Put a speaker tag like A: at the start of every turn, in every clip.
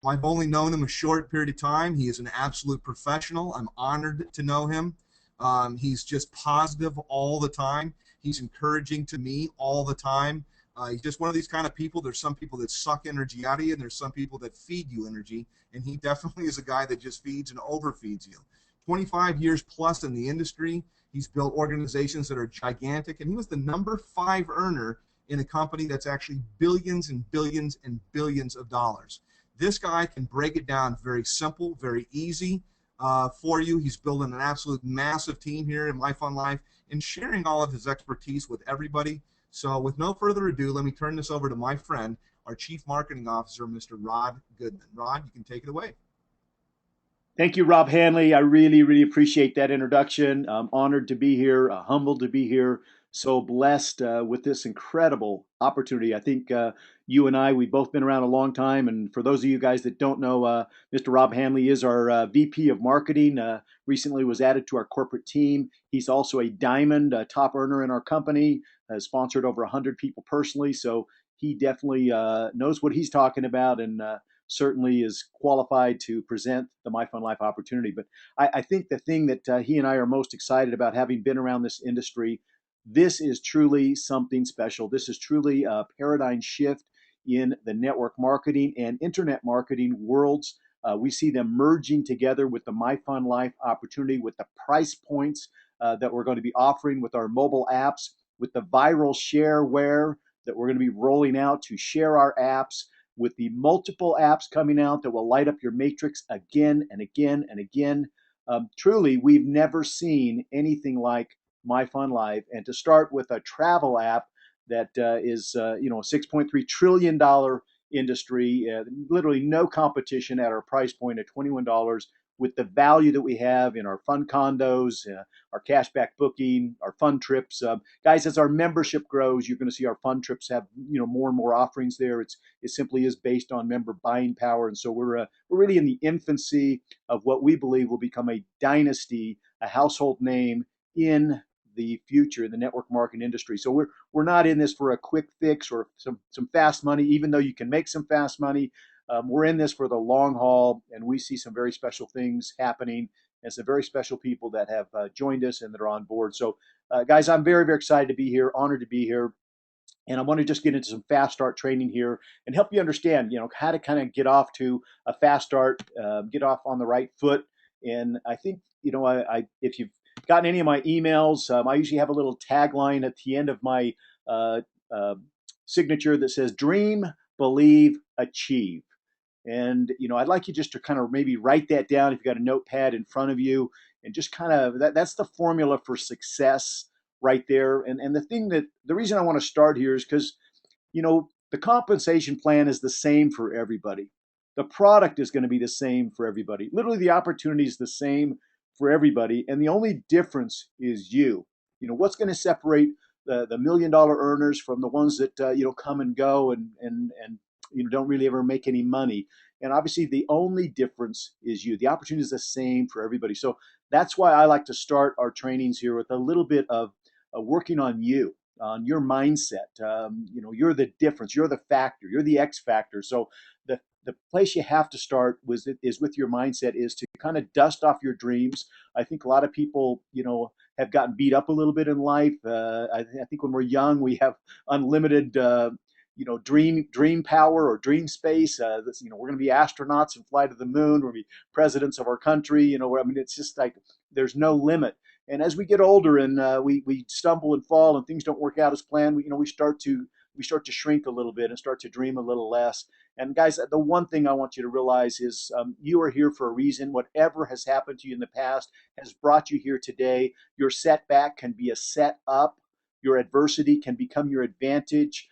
A: I've only known him a short period of time. He is an absolute professional. I'm honored to know him. He's just positive all the time. He's encouraging to me all the time. He's just one of these kind of people. There's some people that suck energy out of you, and there's some people that feed you energy. And he definitely is a guy that just feeds and overfeeds you. 25 years plus in the industry. He's built organizations that are gigantic, and he was the #5 earner in a company that's actually billions and billions and billions of dollars. This guy can break it down very simple, very easy for you. He's building an absolute massive team here in Life on Life and sharing all of his expertise with everybody. So with no further ado, let me turn this over to my friend, our Chief Marketing Officer, Mr. Rod Goodman. Rod, you can take it away.
B: Thank you, Rob Hanley. I really, really appreciate that introduction. I'm honored to be here, humbled to be here, so blessed with this incredible opportunity. I think you and I, we've both been around a long time. And for those of you guys that don't know, Mr. Rob Hanley is our VP of Marketing, recently was added to our corporate team. He's also a diamond top earner in our company, has sponsored over 100 people personally. So he definitely knows what he's talking about, and certainly is qualified to present the My Fun Life opportunity. But I think the thing that he and I are most excited about, having been around this industry, this is truly something special. This is truly a paradigm shift in the network marketing and internet marketing worlds. We see them merging together with the My Fun Life opportunity, with the price points that we're going to be offering with our mobile apps, with the viral shareware that we're going to be rolling out to share our apps, with the multiple apps coming out that will light up your matrix again and again and again. Truly, we've never seen anything like My Fun Life. And to start with a travel app that is, a $6.3 trillion industry, literally no competition at our price point at $21, with the value that we have in our fun condos, our cashback booking, our fun trips. Guys, as our membership grows, you're going to see our fun trips have more and more offerings there. It simply is based on member buying power, and so we're really in the infancy of what we believe will become a dynasty, a household name in the future in the network marketing industry. So we're not in this for a quick fix or some fast money, even though you can make some fast money. We're in this for the long haul, and we see some very special things happening and some very special people that have joined us and that are on board. So, guys, I'm very, very excited to be here, honored to be here. And I want to just get into some fast start training here and help you understand, how to kind of get off to a fast start, get off on the right foot. And I think, if you've gotten any of my emails, I usually have a little tagline at the end of my uh, uh, signature that says "Dream, Believe, Achieve." And I'd like you just to kind of maybe write that down if you've got a notepad in front of you, and just kind of that's the formula for success right there. And the reason I want to start here is because the compensation plan is the same for everybody. The product is going to be the same for everybody. Literally, the opportunity is the same for everybody, and the only difference is you. What's going to separate the $1 million earners from the ones that come and go and don't really ever make any money. And obviously, the only difference is you. The opportunity is the same for everybody. So that's why I like to start our trainings here with a little bit of working on you, on your mindset. You're the difference. You're the factor. You're the X factor. So the place you have to start is with your mindset, is to kind of dust off your dreams. I think a lot of people, have gotten beat up a little bit in life. I think when we're young, we have unlimited dream power or dream space. We're going to be astronauts and fly to the moon. We're going to be presidents of our country. It's just like there's no limit. And as we get older and we stumble and fall and things don't work out as planned, we start to shrink a little bit and start to dream a little less. And guys, the one thing I want you to realize is you are here for a reason. Whatever has happened to you in the past has brought you here today. Your setback can be a set up. Your adversity can become your advantage.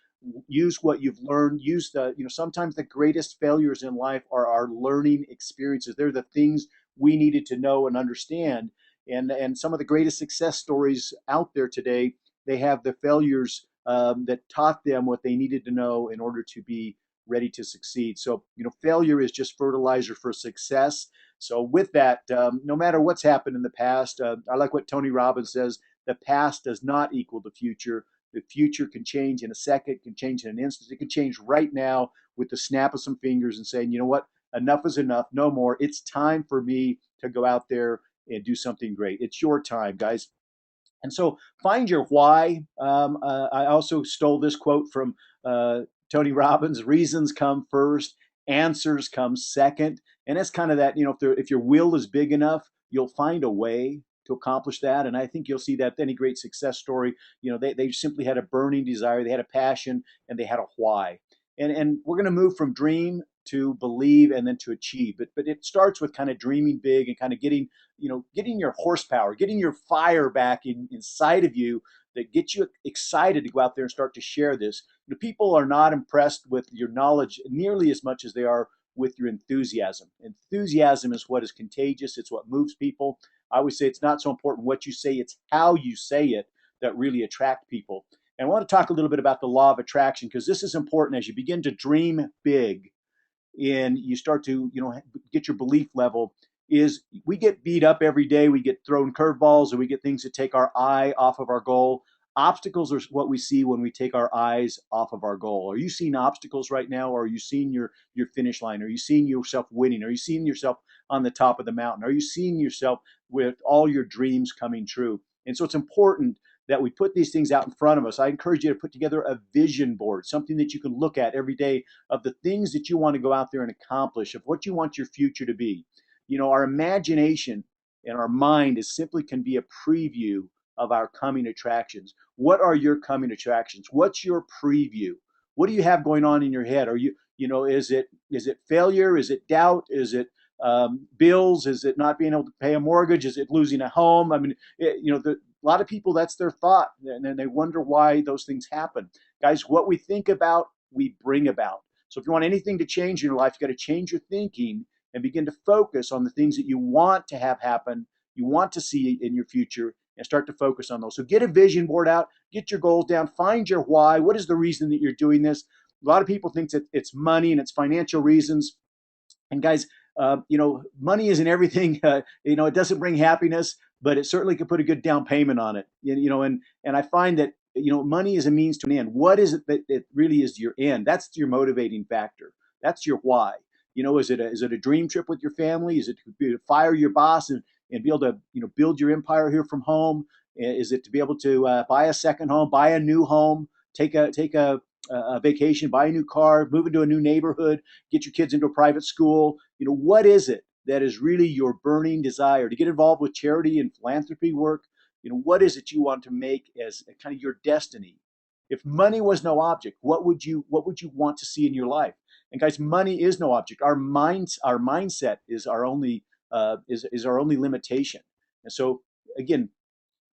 B: Use what you've learned. Use sometimes the greatest failures in life are our learning experiences. They're the things we needed to know and understand. And some of the greatest success stories out there today, they have the failures that taught them what they needed to know in order to be ready to succeed. So, failure is just fertilizer for success. So with that, no matter what's happened in the past, I like what Tony Robbins says: the past does not equal the future. The future can change in a second, can change in an instant. It can change right now with the snap of some fingers and saying, you know what, enough is enough, no more. It's time for me to go out there and do something great. It's your time, guys. And so find your why. I also stole this quote from Tony Robbins: reasons come first, answers come second. And that's kind of that, if your will is big enough, you'll find a way to accomplish that. And I think you'll see that any great success story, they simply had a burning desire, they had a passion, and they had a why. And we're going to move from dream to believe and then to achieve. But it starts with kind of dreaming big and kind of getting your horsepower, getting your fire back inside of you that gets you excited to go out there and start to share this. People are not impressed with your knowledge nearly as much as they are with your enthusiasm. Enthusiasm is what is contagious. It's what moves people. I always say it's not so important what you say, it's how you say it that really attract people. And I want to talk a little bit about the law of attraction, because this is important as you begin to dream big and you start to get your belief level. Is we get beat up every day, we get thrown curveballs, or we get things that take our eye off of our goal. Obstacles are what we see when we take our eyes off of our goal. Are you seeing obstacles right now, or are you seeing your finish line? Are you seeing yourself winning? Are you seeing yourself on the top of the mountain? Are you seeing yourself with all your dreams coming true? And so it's important that we put these things out in front of us. I encourage you to put together a vision board, something that you can look at every day of the things that you want to go out there and accomplish, of what you want your future to be. Our imagination and our mind is simply can be a preview of our coming attractions. What are your coming attractions? What's your preview? What do you have going on in your head? Are is it failure? Is it doubt? Is it bills? Is it not being able to pay a mortgage? Is it losing a home? I mean, a lot of people, that's their thought, and then they wonder why those things happen. Guys, what we think about, we bring about. So if you want anything to change in your life, you got to change your thinking and begin to focus on the things that you want to have happen, you want to see in your future, and start to focus on those. So get a vision board out, get your goals down, find your why. What is the reason that you're doing this? A lot of people think that it's money and it's financial reasons. And guys, money isn't everything. It doesn't bring happiness, but it certainly could put a good down payment on it. And I find that money is a means to an end. What is it that it really is your end? That's your motivating factor. That's your why. Is it a dream trip with your family? Is it to fire your boss and be able to build your empire here from home? Is it to be able to buy a second home, buy a new home, take a vacation, buy a new car, move into a new neighborhood, get your kids into a private school? What is it that is really your burning desire to get involved with charity and philanthropy work? What is it you want to make as kind of your destiny? If money was no object, what would you want to see in your life? And guys, money is no object. Our mindset is our only is our only limitation. And so again,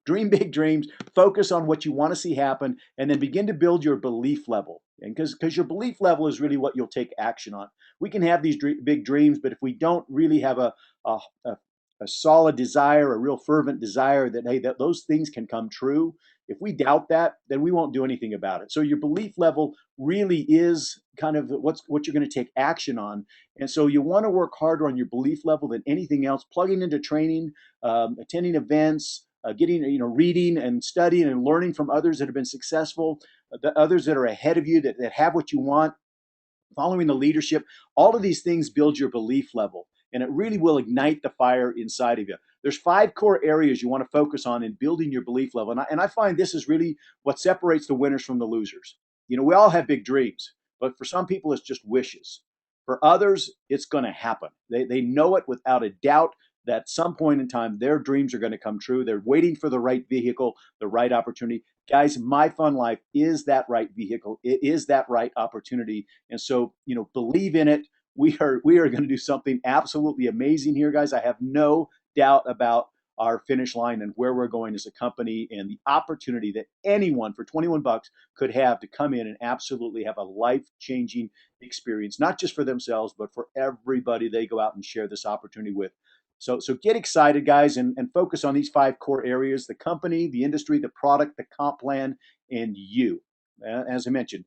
B: dream big dreams, focus on what you want to see happen, and then begin to build your belief level. And because your belief level is really what you'll take action on. We can have these big dreams, but if we don't really have a solid desire, a real fervent desire that, hey, that those things can come true, if we doubt that, then we won't do anything about it. So your belief level really is kind of what you're going to take action on. And so you want to work harder on your belief level than anything else, plugging into training, attending events, getting, reading and studying and learning from others that have been successful, the others that are ahead of you that have what you want, following the leadership. All of these things build your belief level, and it really will ignite the fire inside of you. There's 5 core areas you want to focus on in building your belief level. And I find this is really what separates the winners from the losers. We all have big dreams, but for some people, it's just wishes. For others, it's going to happen. They know it without a doubt that at some point in time, their dreams are going to come true. They're waiting for the right vehicle, the right opportunity. Guys, My Fun Life is that right vehicle. It is that right opportunity. And so, believe in it. We are going to do something absolutely amazing here, guys. I have no doubt about our finish line and where we're going as a company, and the opportunity that anyone for 21 bucks could have to come in and absolutely have a life-changing experience, not just for themselves, but for everybody they go out and share this opportunity with. So get excited, guys, and focus on these 5 core areas: the company, the industry, the product, the comp plan, and you. As I mentioned,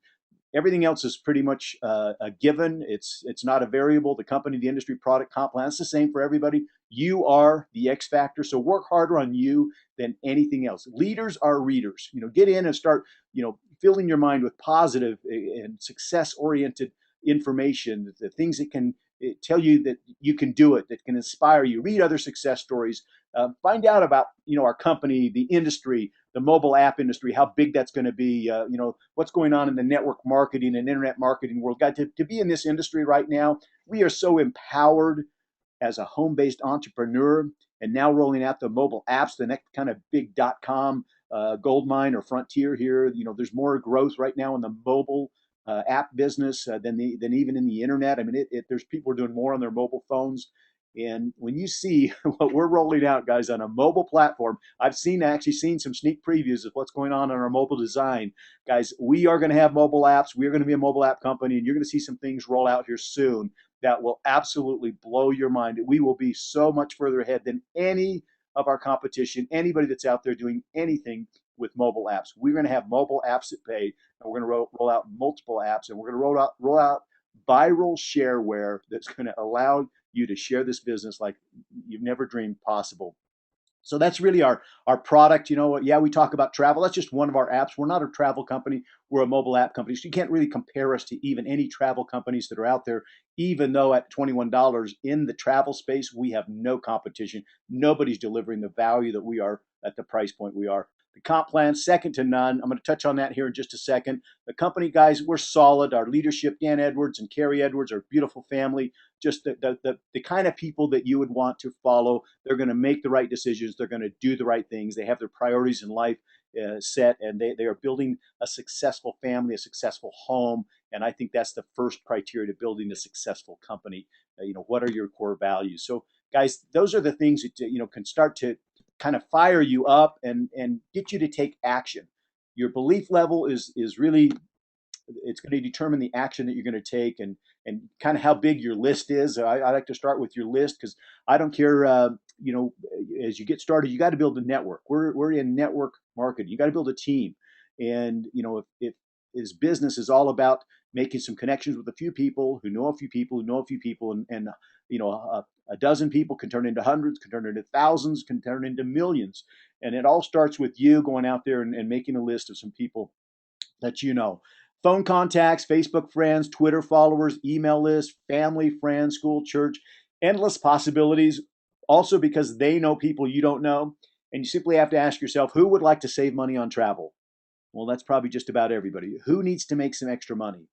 B: everything else is pretty much a given. It's not a variable. The company, the industry, product, comp plan, it's the same for everybody. You are the X factor. So work harder on you than anything else. Leaders are readers. Get in and start, filling your mind with positive and success-oriented information, the things that can tell you that you can do it, that can inspire you. Read other success stories. Find out about our company, the industry, the mobile app industry, how big that's going to be. What's going on in the network marketing and internet marketing world. God, to be in this industry right now, we are so empowered as a home-based entrepreneur, and now rolling out the mobile apps, the next kind of big .com gold mine or frontier here. There's more growth right now in the mobile app business than even in the internet. I mean, there's people are doing more on their mobile phones. And when you see what we're rolling out, guys, on a mobile platform, I've actually seen some sneak previews of what's going on in our mobile design. Guys, we are going to have mobile apps. We're going to be a mobile app company, and you're going to see some things roll out here soon that will absolutely blow your mind. We will be so much further ahead than any of our competition, anybody that's out there doing anything with mobile apps. We're going to have mobile apps that pay, and we're going to roll out multiple apps, and we're going to roll out viral shareware that's going to allow you to share this business like you've never dreamed possible. So that's really our product. Yeah, we talk about travel. That's just one of our apps. We're not a travel company. We're a mobile app company. So you can't really compare us to even any travel companies that are out there, even though at $21 in the travel space, we have no competition. Nobody's delivering the value that we are at the price point we are. The comp plan, second to none. I'm going to touch on that here in just a second. The company, guys, we're solid. Our leadership, Dan Edwards and Carrie Edwards, are a beautiful family. Just the kind of people that you would want to follow. They're going to make the right decisions. They're going to do the right things. They have their priorities in life set, and they are building a successful family, a successful home. And I think that's the first criteria to building a successful company. What are your core values? So, guys, those are the things that can start to kind of fire you up and get you to take action. Your belief level is really, it's going to determine the action that you're going to take, and kind of how big your list is. I like to start with your list, because I don't care. As you get started, you got to build a network. We're in network marketing. You got to build a team, and if his business is all about making some connections with a few people who know a few people who know a few people, and a dozen people can turn into hundreds, can turn into thousands, can turn into millions, and it all starts with you going out there and making a list of some people that phone contacts, Facebook friends, Twitter followers, email list, family, friends, school, church, endless possibilities. Also, because they know people you don't know. And you simply have to ask yourself, who would like to save money on travel? Well, that's probably just about everybody. Who needs to make some extra money?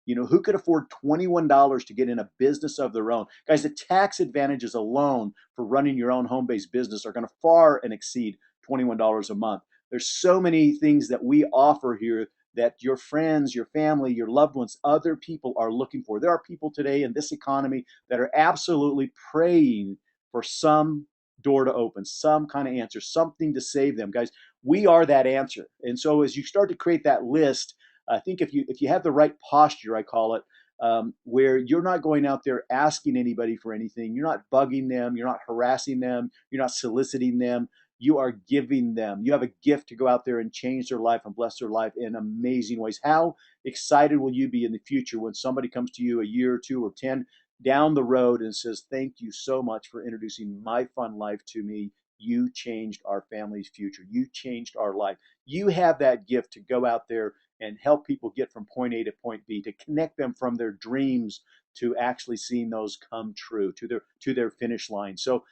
B: Who could afford $21 to get in a business of their own? Guys, the tax advantages alone for running your own home-based business are going to far and exceed $21 a month. There's so many things that we offer here that your friends, your family, your loved ones, other people are looking for. There are people today in this economy that are absolutely praying for some door to open, some kind of answer, something to save them. Guys, we are that answer. And so as you start to create that list, I think if you have the right posture, I call it, where you're not going out there asking anybody for anything, you're not bugging them, you're not harassing them, you're not soliciting them, you are giving them. You have a gift to go out there and change their life and bless their life in amazing ways. How excited will you be in the future when somebody comes to you a year or two or 10 down the road and says, thank you so much for introducing My Fun Life to me. You changed our family's future. You changed our life. You have that gift to go out there and help people get from point A to point B, to connect them from their dreams to actually seeing those come true, to their finish line. So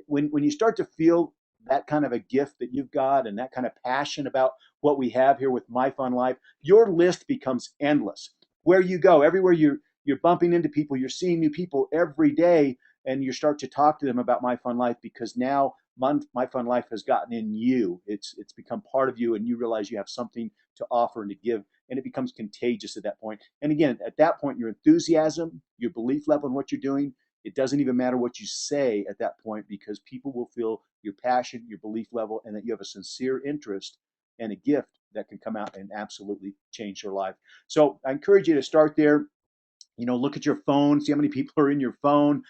B: when you start to feel that kind of a gift that you've got, and that kind of passion about what we have here with My Fun Life, your list becomes endless. Where you go, everywhere you're bumping into people, you're seeing new people every day, and you start to talk to them about My Fun Life, because now My Fun Life has gotten in you. It's become part of you, and you realize you have something to offer and to give, and it becomes contagious at that point. And again, at that point, your enthusiasm, your belief level in what you're doing, it doesn't even matter what you say at that point, because people will feel your passion, your belief level, and that you have a sincere interest and a gift that can come out and absolutely change your life. So I encourage you to start there. Look at your phone, see how many people are in your phone.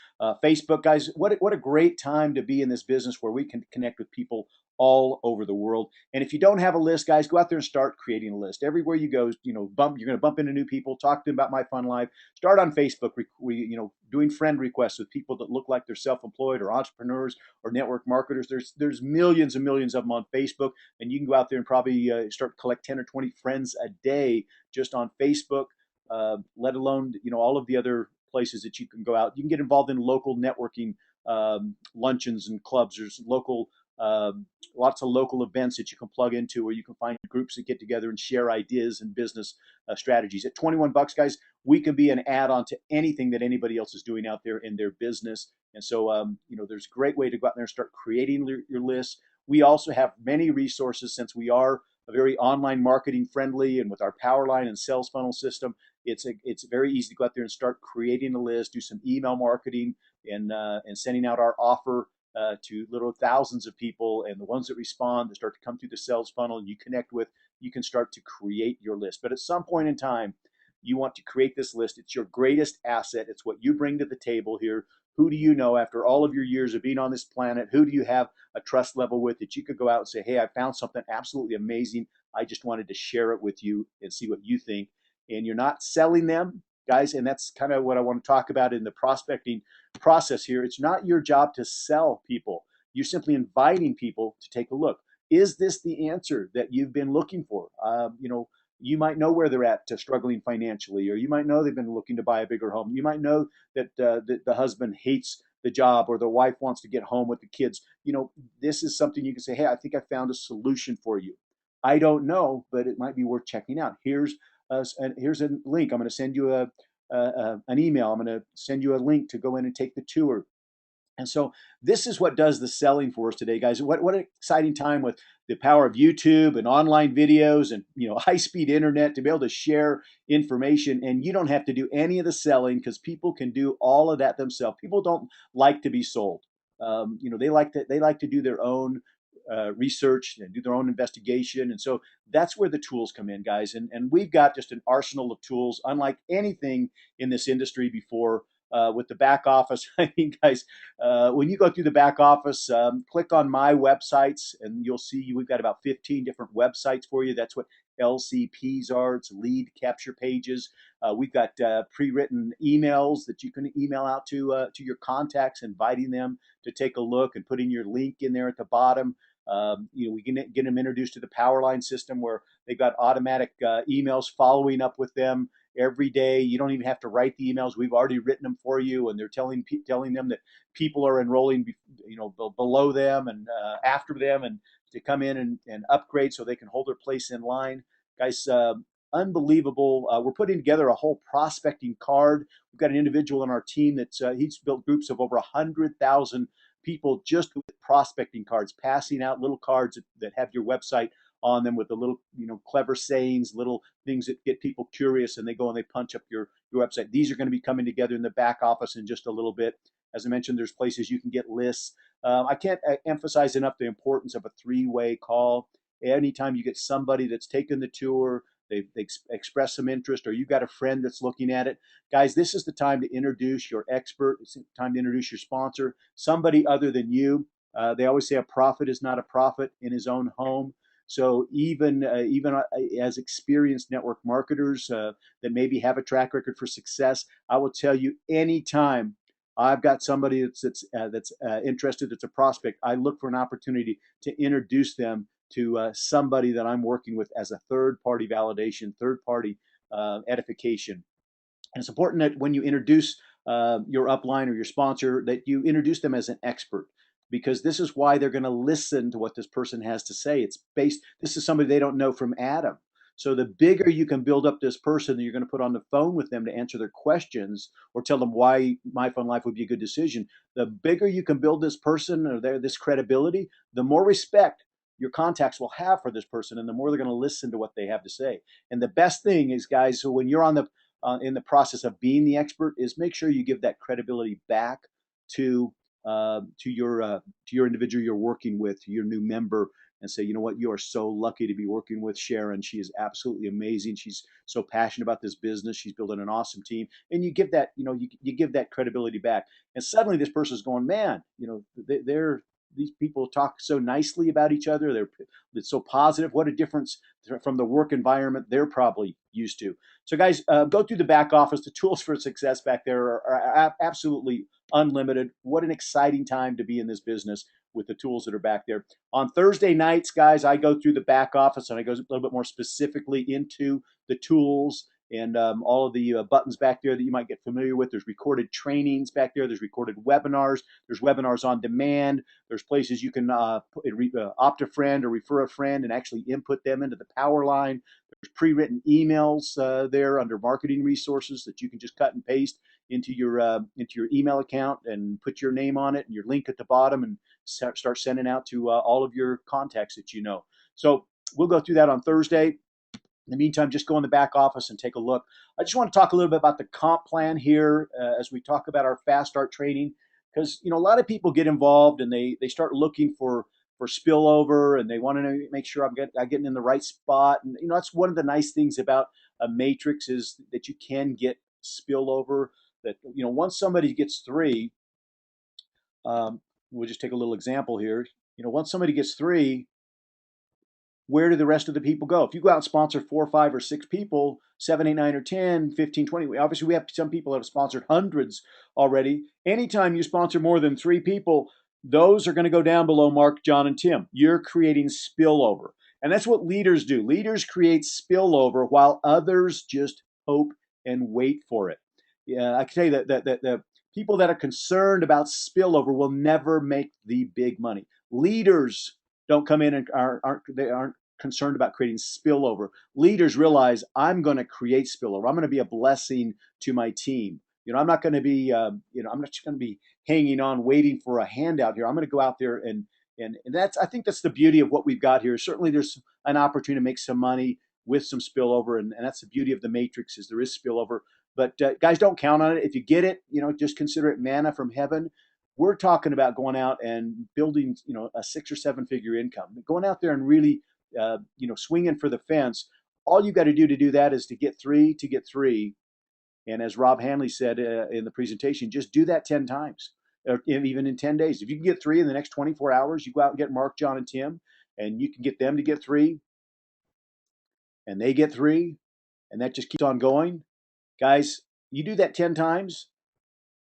B: Facebook, guys, what a great time to be in this business where we can connect with people all over the world. And if you don't have a list, guys, go out there and start creating a list. Everywhere you go, you're going to bump into new people, talk to them about My Fun Life. Start on Facebook, doing friend requests with people that look like they're self-employed or entrepreneurs or network marketers. There's millions and millions of them on Facebook, and you can go out there and probably start to collect 10 or 20 friends a day just on Facebook. Let alone all of the other places that you can go out. You can get involved in local networking luncheons and clubs. There's lots of local events that you can plug into, where you can find groups that get together and share ideas and business strategies. At 21 bucks, guys, we can be an add-on to anything that anybody else is doing out there in their business. And so, there's a great way to go out there and start creating your list. We also have many resources, since we are a very online marketing friendly, and with our Powerline and sales funnel system, it's very easy to go out there and start creating a list, do some email marketing, and sending out our offer to little thousands of people, and the ones that respond, that start to come through the sales funnel and you connect with, you can start to create your list. But at some point in time, you want to create this list. It's your greatest asset. It's what you bring to the table here. Who do you know, after all of your years of being on this planet, who do you have a trust level with, that you could go out and say, hey, I found something absolutely amazing. I just wanted to share it with you and see what you think. And you're not selling them, guys. And that's kind of what I want to talk about in the prospecting process here. It's not your job to sell people. You're simply inviting people to take a look. Is this the answer that you've been looking for? You might know where they're at, struggling financially, or you might know they've been looking to buy a bigger home. You might know that the husband hates the job, or the wife wants to get home with the kids. This is something you can say, hey, I think I found a solution for you. I don't know, but it might be worth checking out. Here's a link. I'm going to send you an email. I'm going to send you a link to go in and take the tour. And so this is what does the selling for us today, guys. What an exciting time with the power of YouTube and online videos and high-speed internet to be able to share information. And you don't have to do any of the selling, because people can do all of that themselves. People don't like to be sold. They like to do their own research and do their own investigation. And so that's where the tools come in, guys. And we've got just an arsenal of tools unlike anything in this industry before. With the back office, I mean, guys, when you go through the back office, click on my websites, and you'll see we've got about 15 different websites for you. That's what LCPs are. It's lead capture pages. We've got pre-written emails that you can email out to your contacts, inviting them to take a look, and putting your link in there at the bottom. We can get them introduced to the Powerline system, where they've got automatic emails following up with them every day. You don't even have to write the emails. We've already written them for you, and they're telling them that people are enrolling, below them and after them, and to come in and upgrade so they can hold their place in line. Guys, unbelievable. We're putting together a whole prospecting card. We've got an individual on our team that's he's built groups of over 100,000 people just with prospecting cards, passing out little cards that have your website on them with the little, clever sayings, little things that get people curious, and they go and they punch up your website. These are going to be coming together in the back office in just a little bit. As I mentioned, there's places you can get lists. I can't emphasize enough the importance of a three-way call. Anytime you get somebody that's taken the tour, they express some interest, or you've got a friend that's looking at it, guys, this is the time to introduce your expert. It's the time to introduce your sponsor, somebody other than you. They always say a prophet is not a prophet in his own home. So even as experienced network marketers that maybe have a track record for success, I will tell you, anytime I've got somebody that's interested, that's a prospect, I look for an opportunity to introduce them to somebody that I'm working with as a third-party validation, third-party edification. And it's important that when you introduce your upline or your sponsor, that you introduce them as an expert, because this is why they're going to listen to what this person has to say. This is somebody they don't know from Adam. So the bigger you can build up this person that you're going to put on the phone with them to answer their questions or tell them why My Fun Life would be a good decision, the bigger you can build this person or this credibility, the more respect your contacts will have for this person, and the more they're going to listen to what they have to say. And the best thing is, guys, so when you're in the process of being the expert, is make sure you give that credibility back to your individual you're working with, to your new member, and say, you know what, you are so lucky to be working with Sharon. She is absolutely amazing. She's so passionate about this business. She's building an awesome team, and you give that, you give that credibility back. And suddenly this person's going, man, these people talk so nicely about each other. It's so positive. What a difference from the work environment they're probably used to. So guys, go through the back office. The tools for success back there are absolutely unlimited. What an exciting time to be in this business with the tools that are back there. On Thursday nights, guys, I go through the back office and I go a little bit more specifically into the tools and all of the buttons back there that you might get familiar with. There's recorded trainings back there. There's recorded webinars. There's webinars on demand. There's places you can opt a friend or refer a friend and actually input them into the power line. There's pre-written emails there under marketing resources that you can just cut and paste into your email account and put your name on it and your link at the bottom and start sending out to all of your contacts that you know. So we'll go through that on Thursday. In the meantime, just go in the back office and take a look. I just want to talk a little bit about the comp plan here as we talk about our fast start training, because a lot of people get involved and they start looking for spillover, and they want to make sure I'm getting in the right spot. And that's one of the nice things about a matrix is that you can get spillover. That once somebody gets three, we'll just take a little example here. Once somebody gets three, where do the rest of the people go? If you go out and sponsor 4, 5, or 6 people, 7, 8, 9, or 10, 15, 20, obviously we have some people that have sponsored hundreds already. Anytime you sponsor more than 3 people, those are going to go down below Mark, John, and Tim. You're creating spillover. And that's what leaders do. Leaders create spillover while others just hope and wait for it. Yeah, I can tell you that the people that are concerned about spillover will never make the big money. Leaders don't come in and aren't concerned about creating spillover. Leaders realize I'm going to create spillover. I'm going to be a blessing to my team. I'm not going to be I'm not just going to be hanging on waiting for a handout here. I'm going to go out there and I think that's the beauty of what we've got here. Certainly there's an opportunity to make some money with some spillover, and that's the beauty of the matrix is there is spillover. But guys, don't count on it. If you get it, just consider it manna from heaven. We're talking about going out and building, a 6 or 7 figure income, going out there and really, swinging for the fence. All you've got to do that is to get three. And as Rob Hanley said in the presentation, just do that 10 times, or even in 10 days. If you can get 3 in the next 24 hours, you go out and get Mark, John, and Tim, and you can get them to get 3, and they get 3, and that just keeps on going. Guys, you do that 10 times,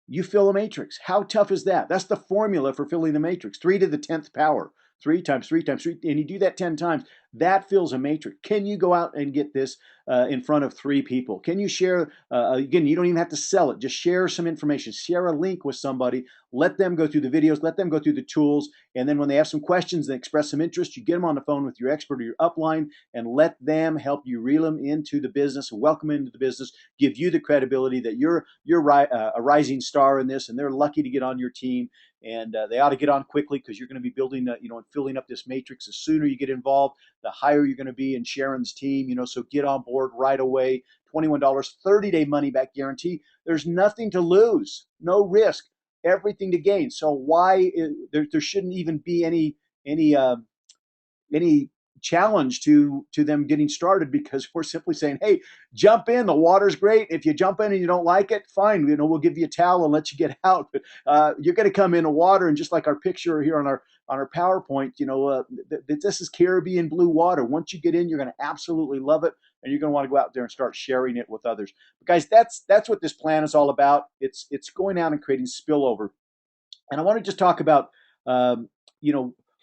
B: you fill a matrix. How tough is that? That's the formula for filling the matrix. 3 to the 10th power. 3 times 3 times 3. And you do that 10 times. That fills a matrix. Can you go out and get this in front of 3 people? Can you share, again, you don't even have to sell it. Just share some information. Share a link with somebody. Let them go through the videos. Let them go through the tools. And then when they have some questions and express some interest, you get them on the phone with your expert or your upline and let them help you reel them into the business, welcome into the business, give you the credibility that you're a rising star in this, and they're lucky to get on your team. And they ought to get on quickly because you're going to be building, and filling up this matrix. The sooner you get involved, the higher you're going to be in Sharon's team. So get on board right away. $21, 30-day money back guarantee. There's nothing to lose, no risk, everything to gain. So why there shouldn't even be any challenge to them getting started, because we're simply saying, hey, jump in. The water's great. If you jump in and you don't like it, fine. We'll give you a towel and let you get out. But you're going to come in the water, and just like our picture here on our PowerPoint, this is Caribbean blue water. Once you get in, you're going to absolutely love it, and you're going to want to go out there and start sharing it with others. But guys, that's what this plan is all about. It's going out and creating spillover. And I want to just talk about,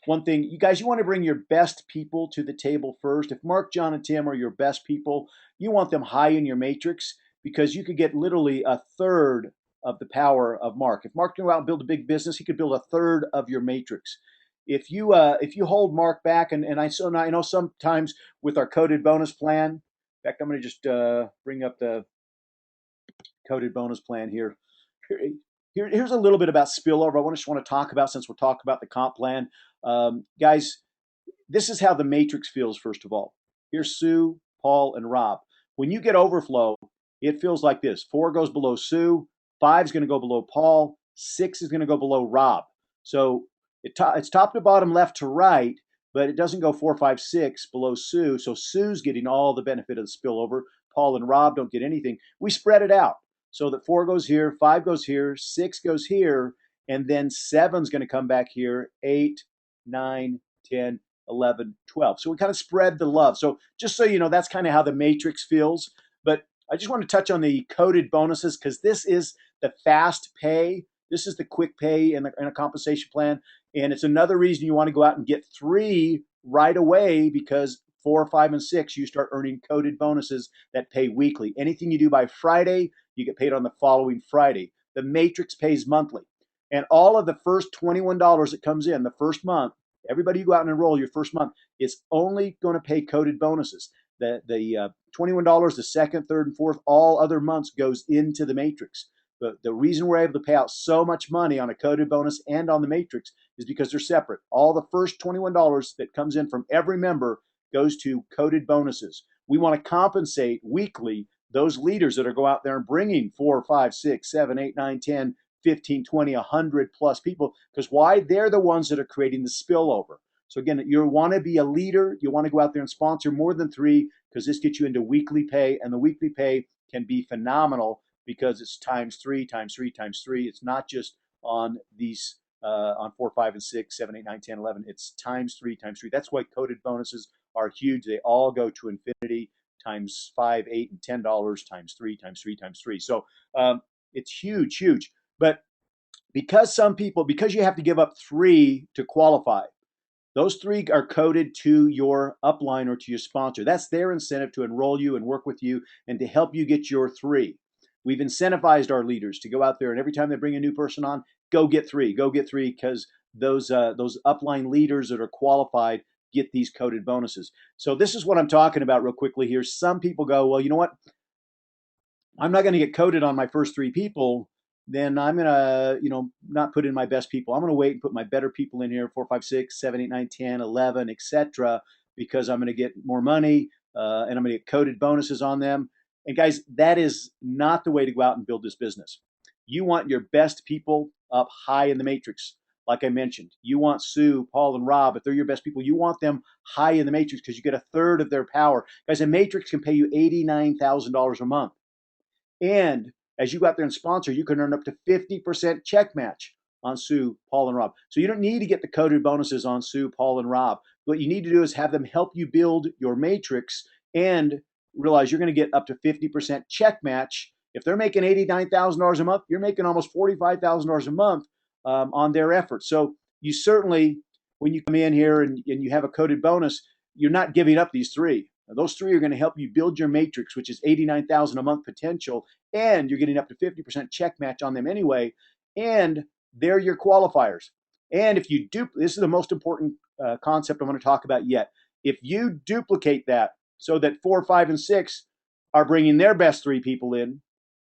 B: one thing, you guys, you want to bring your best people to the table first. If Mark, John, and Tim are your best people, you want them high in your matrix, because you could get literally a third of the power of Mark. If Mark can go out and build a big business, he could build a third of your matrix. If you hold Mark back, and I know sometimes with our coded bonus plan. In fact, I'm going to just bring up the coded bonus plan here. Here's a little bit about spillover. I just want to talk about, since we're talking about the comp plan. Guys, this is how the matrix feels, first of all. Here's Sue, Paul, and Rob. When you get overflow, it feels like this. 4 goes below Sue, 5 is going to go below Paul, 6 is going to go below Rob. So it's top to bottom, left to right, but it doesn't go 4, 5, 6 below Sue. So Sue's getting all the benefit of the spillover. Paul and Rob don't get anything. We spread it out so that 4 goes here, 5 goes here, 6 goes here, and then 7's going to come back here, 8, 9, 10, 11, 12. So we kind of spread the love. So just so you know, that's kind of how the matrix feels. But I just want to touch on the coded bonuses, because this is the fast pay. This is the quick pay in a compensation plan. And it's another reason you want to go out and get 3 right away, because 4, 5, and 6, you start earning coded bonuses that pay weekly. Anything you do by Friday, you get paid on the following Friday. The matrix pays monthly. And all of the first $21 that comes in the first month, everybody you go out and enroll your first month is only going to pay coded bonuses. The $21, the second, third, and fourth, all other months goes into the matrix. The reason we're able to pay out so much money on a coded bonus and on the matrix is because they're separate. All the first $21 that comes in from every member goes to coded bonuses. We want to compensate weekly those leaders that are go out there and bringing 4, 5, 6, 7, 8, 9, 10, 15, 20, 100 plus people. Because why? They're the ones that are creating the spillover. So again, you want to be a leader. You want to go out there and sponsor more than 3 because this gets you into weekly pay. And the weekly pay can be phenomenal because it's times 3, times 3, times 3. It's not just on these on 4, 5, and 6, 7, 8, 9, 10, 11. It's times 3, times 3. That's why coded bonuses are huge. They all go to infinity times 5, 8, and $10 times 3, times 3, times 3. So it's huge, huge. But because you have to give up 3 to qualify, those 3 are coded to your upline or to your sponsor. That's their incentive to enroll you and work with you and to help you get your 3. We've incentivized our leaders to go out there and every time they bring a new person on, go get 3, because those upline leaders that are qualified get these coded bonuses. So this is what I'm talking about real quickly here. Some people go, well, you know what? I'm not going to get coded on my first 3 people. Then I'm going to, not put in my best people. I'm going to wait and put my better people in here, 4, 5, 6, 7, 8, 9, 10, 11, etc., because I'm going to get more money and I'm going to get coded bonuses on them. And guys, that is not the way to go out and build this business. You want your best people up high in the matrix. Like I mentioned, you want Sue, Paul, and Rob. If they're your best people, you want them high in the matrix because you get 1/3 of their power. Guys, a matrix can pay you $89,000 a month. And as you go out there and sponsor, you can earn up to 50% check match on Sue, Paul, and Rob. So you don't need to get the coded bonuses on Sue, Paul, and Rob. What you need to do is have them help you build your matrix and realize you're going to get up to 50% check match. If they're making $89,000 a month, you're making almost $45,000 a month on their efforts. So you certainly, when you come in here and you have a coded bonus, you're not giving up these 3. Now, those 3 are going to help you build your matrix, which is $89,000 a month potential, and you're getting up to 50% check match on them anyway, and they're your qualifiers. And if you do, this is the most important concept I'm going to talk about yet. If you duplicate that so that 4, 5, and 6 are bringing their best 3 people in,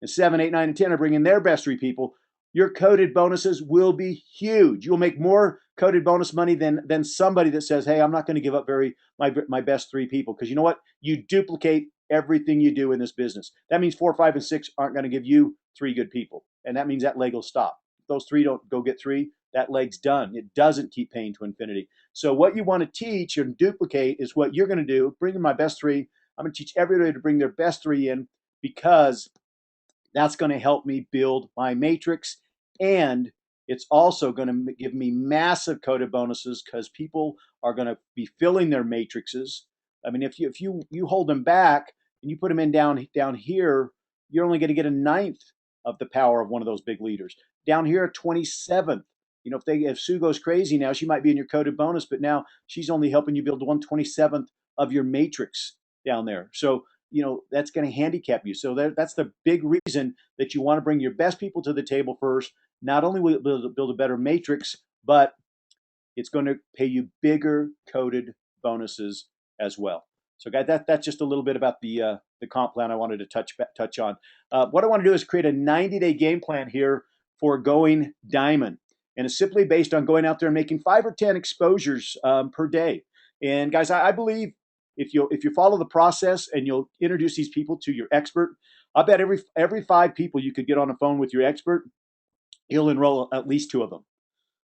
B: and 7, 8, 9, and 10 are bringing their best 3 people, your coded bonuses will be huge. You'll make more coded bonus money than somebody that says, hey, I'm not going to give up my best 3 people. Because you know what? You duplicate everything you do in this business. That means 4, 5, and 6 aren't going to give you 3 good people. And that means that leg will stop. If those 3 don't go get 3, that leg's done. It doesn't keep paying to infinity. So what you want to teach and duplicate is what you're going to do. Bring in my best 3. I'm going to teach everybody to bring their best 3 in because that's going to help me build my matrix. And it's also going to give me massive coded bonuses because people are going to be filling their matrices. I mean, if you hold them back and you put them in down here, you're only going to get 1/9 of the power of one of those big leaders. Down here, 27th. If Sue goes crazy now, she might be in your coded bonus, but now she's only helping you build 1/27th of your matrix down there. So that's going to handicap you. So that's the big reason that you want to bring your best people to the table first. Not only will it build a better matrix, but it's going to pay you bigger coded bonuses as well. So guys, that's just a little bit about the comp plan I wanted to touch on. What I want to do is create a 90-day game plan here for going diamond. And it's simply based on going out there and making 5 or 10 exposures per day. And guys, I believe if you follow the process and you'll introduce these people to your expert, I bet every 5 people you could get on the phone with your expert, he'll enroll at least 2 of them.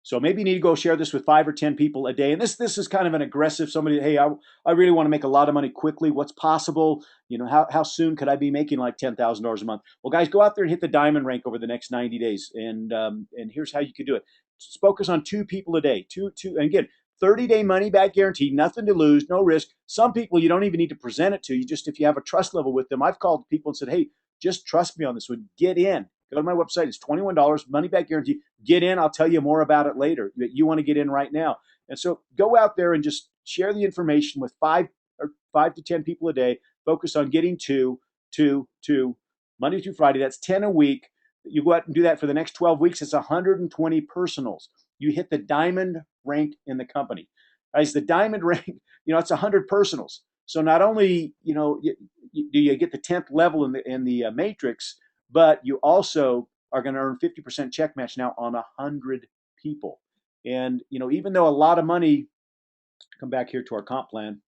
B: So maybe you need to go share this with 5 or 10 people a day. And this is kind of an aggressive somebody. Hey, I really want to make a lot of money quickly. What's possible? How soon could I be making like $10,000 a month? Well, guys, go out there and hit the diamond rank over the next 90 days. And here's how you could do it. Just focus on 2 people a day. And again, 30-day money back guarantee, nothing to lose, no risk. Some people you don't even need to present it to. If you have a trust level with them, I've called people and said, hey, just trust me on this one. Get in. Go to my website. It's $21, money back guarantee. Get in. I'll tell you more about it later. You want to get in right now. And so go out there and just share the information with 5 5 to 10 people a day. Focus on getting two, Monday through Friday. That's 10 a week. You go out and do that for the next 12 weeks. It's 120 personals. You hit the diamond rank in the company. Guys, the diamond rank, it's 100 personals. So not only, do you get the 10th level in the matrix, but you also are going to earn 50% check match now on 100 people. And, even though a lot of money, come back here to our comp plan,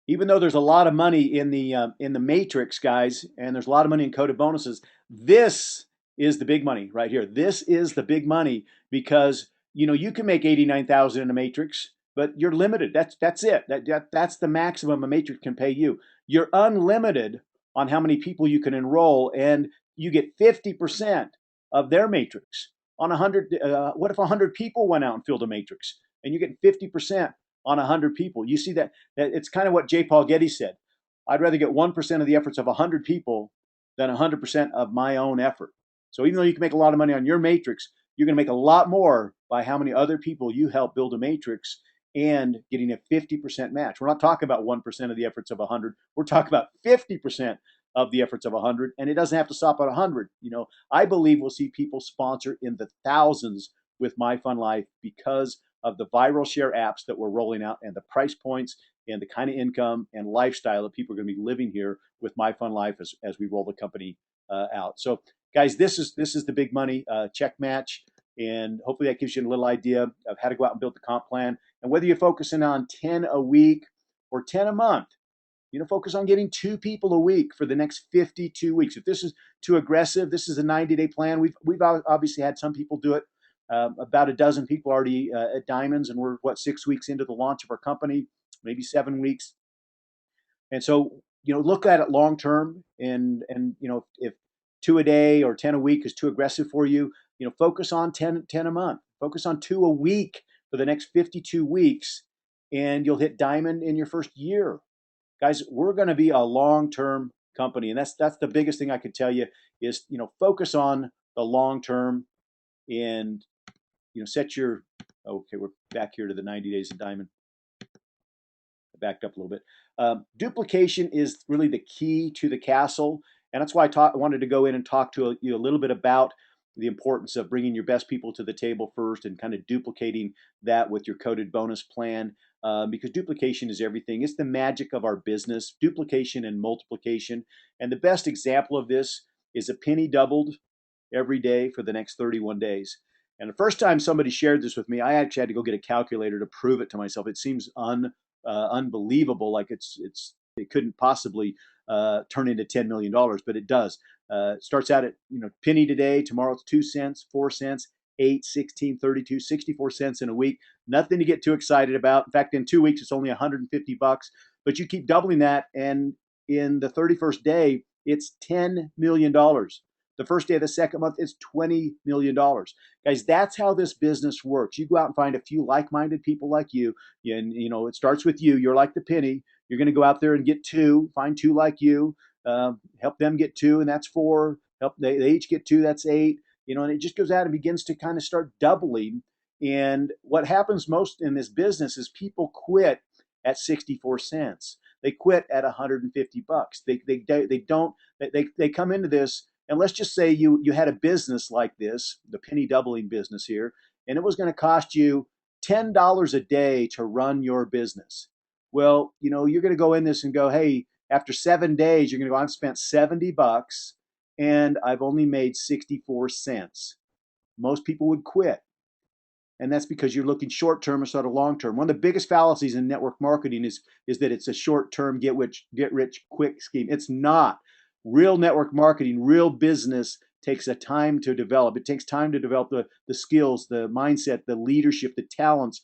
B: even though there's a lot of money in the matrix, guys, and there's a lot of money in coded bonuses, this is the big money right here. This is the big money because you can make 89,000 in a matrix, but you're limited. That's it. That's the maximum a matrix can pay you. You're unlimited on how many people you can enroll, and you get 50% of their matrix on 100. What if 100 people went out and filled a matrix, and you get 50% on 100 people? You see that it's kind of what J. Paul Getty said. I'd rather get 1% of the efforts of 100 people than 100% of my own effort. So even though you can make a lot of money on your matrix, you're going to make a lot more by how many other people you help build a matrix and getting a 50% match. We're not talking about 1% of the efforts of 100. We're talking about 50% of the efforts of 100, and it doesn't have to stop at 100. I believe we'll see people sponsor in the thousands with My Fun Life because of the viral share apps that we're rolling out and the price points and the kind of income and lifestyle that people are going to be living here with My Fun Life as we roll the company out. So, guys, this is the big money check match, and hopefully that gives you a little idea of how to go out and build the comp plan. And whether you're focusing on 10 a week or 10 a month, focus on getting 2 people a week for the next 52 weeks. If this is too aggressive, this is a 90-day plan. We've obviously had some people do it. About a dozen people already at Diamonds, and we're 6 weeks into the launch of our company, maybe 7 weeks. And so, look at it long term, and if 2 a day or 10 a week is too aggressive for you, focus on 10 a month. Focus on 2 a week for the next 52 weeks, and you'll hit diamond in your first year. Guys, we're going to be a long-term company, and that's the biggest thing I could tell you is focus on the long term, and set your, okay, we're back here to the 90 days of diamond. I backed up a little bit. Duplication is really the key to the castle, and that's why I wanted to go in and talk to you a little bit about the importance of bringing your best people to the table first and kind of duplicating that with your coded bonus plan, because duplication is everything. It's the magic of our business, duplication and multiplication. And the best example of this is a penny doubled every day for the next 31 days. And the first time somebody shared this with me, I actually had to go get a calculator to prove it to myself. It seems unbelievable, like it couldn't possibly turn into $10 million, but it does. It starts out at penny today, tomorrow it's 2 cents, 4 cents, 8, 16, 32, 64 cents in a week. Nothing to get too excited about. In fact, in 2 weeks it's only $150, but you keep doubling that, and in the 31st day it's $10 million. The first day of the second month, it's $20 million. Guys, that's how this business works. You go out and find a few like-minded people like you, and it starts with you. You're like the penny. You're going to go out there and get 2, find 2 like you, help them get 2, and that's 4. They each get 2, that's 8. And it just goes out and begins to kind of start doubling. And what happens most in this business is people quit at 64 cents. They quit at $150. They come into this. And let's just say you had a business like this, the penny doubling business here, and it was going to cost you $10 a day to run your business. Well, you're going to go in this and go, hey, after 7 days, you're going to go, I've spent $70 and I've only made 64 cents. Most people would quit. And that's because you're looking short term instead of long term. One of the biggest fallacies in network marketing is that it's a short term get rich quick scheme. It's not. Real network marketing, real business takes a time to develop. It takes time to develop the skills, the mindset, the leadership, the talents,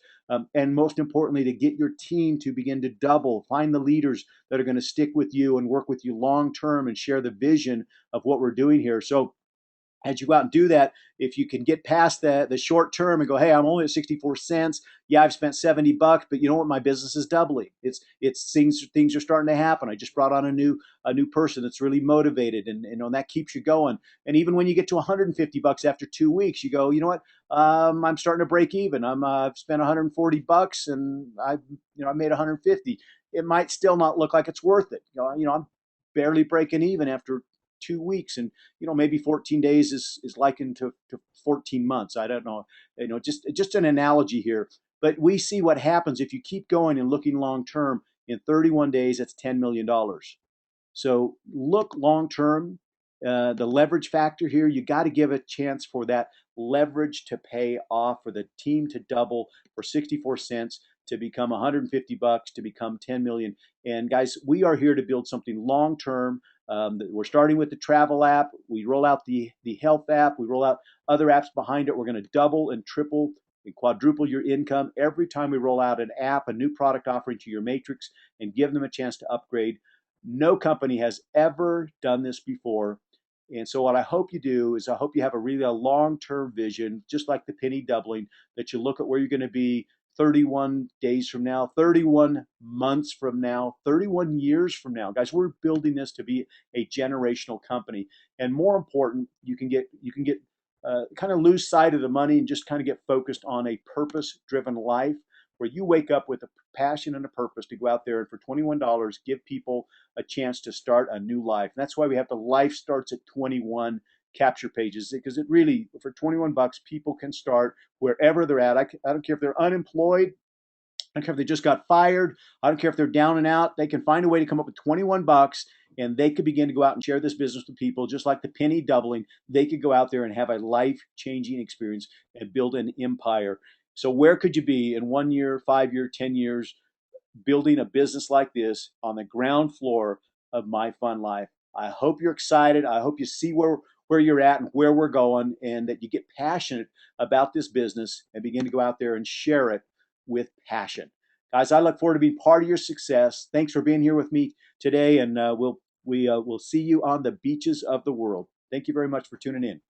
B: and most importantly, to get your team to begin to double. Find the leaders that are going to stick with you and work with you long term and share the vision of what we're doing here. So as you go out and do that, if you can get past the short term and go, hey, I'm only at 64 cents. Yeah, I've spent $70, but you know what? My business is doubling. It's things are starting to happen. I just brought on a new person that's really motivated, and that keeps you going. And even when you get to 150 bucks after 2 weeks, you go, you know what? I'm starting to break even. I've spent 140 bucks and I made 150. It might still not look like it's worth it. I'm barely breaking even after 2 weeks, and maybe 14 days is likened to 14 months. I don't know. Just an analogy here, but we see what happens if you keep going and looking long term. In 31 days, that's $10 million. So look long term. The leverage factor here, you got to give a chance for that leverage to pay off, for the team to double, for 64 cents to become 150 bucks, to become 10 million. And guys, we are here to build something long term. We're starting with the travel app. We roll out the health app. We roll out other apps behind it. We're going to double and triple and quadruple your income every time we roll out an app, a new product offering to your matrix, and give them a chance to upgrade. No company has ever done this before. And so what I hope you do is I hope you have a long-term vision, just like the penny doubling, that you look at where you're going to be 31 days from now, 31 months from now, 31 years from now. Guys, we're building this to be a generational company. And more important, you can get kind of lose sight of the money and just kind of get focused on a purpose-driven life where you wake up with a passion and a purpose to go out there and for $21 give people a chance to start a new life. And that's why we have the Life Starts at 21 capture pages, because it really, for 21 bucks, people can start wherever they're at. I don't care if they're unemployed. I don't care if they just got fired. I don't care if they're down and out. They can find a way to come up with 21 bucks, and they could begin to go out and share this business with people, just like the penny doubling. They could go out there and have a life-changing experience and build an empire. So where could you be in 1 year, 5 year, 10 years, building a business like this on the ground floor of My Fun Life? I hope you're excited. I hope you see where you're at and where we're going, and that you get passionate about this business and begin to go out there and share it with passion. Guys, I look forward to being part of your success. Thanks for being here with me today, and we'll see you on the beaches of the world. Thank you very much for tuning in.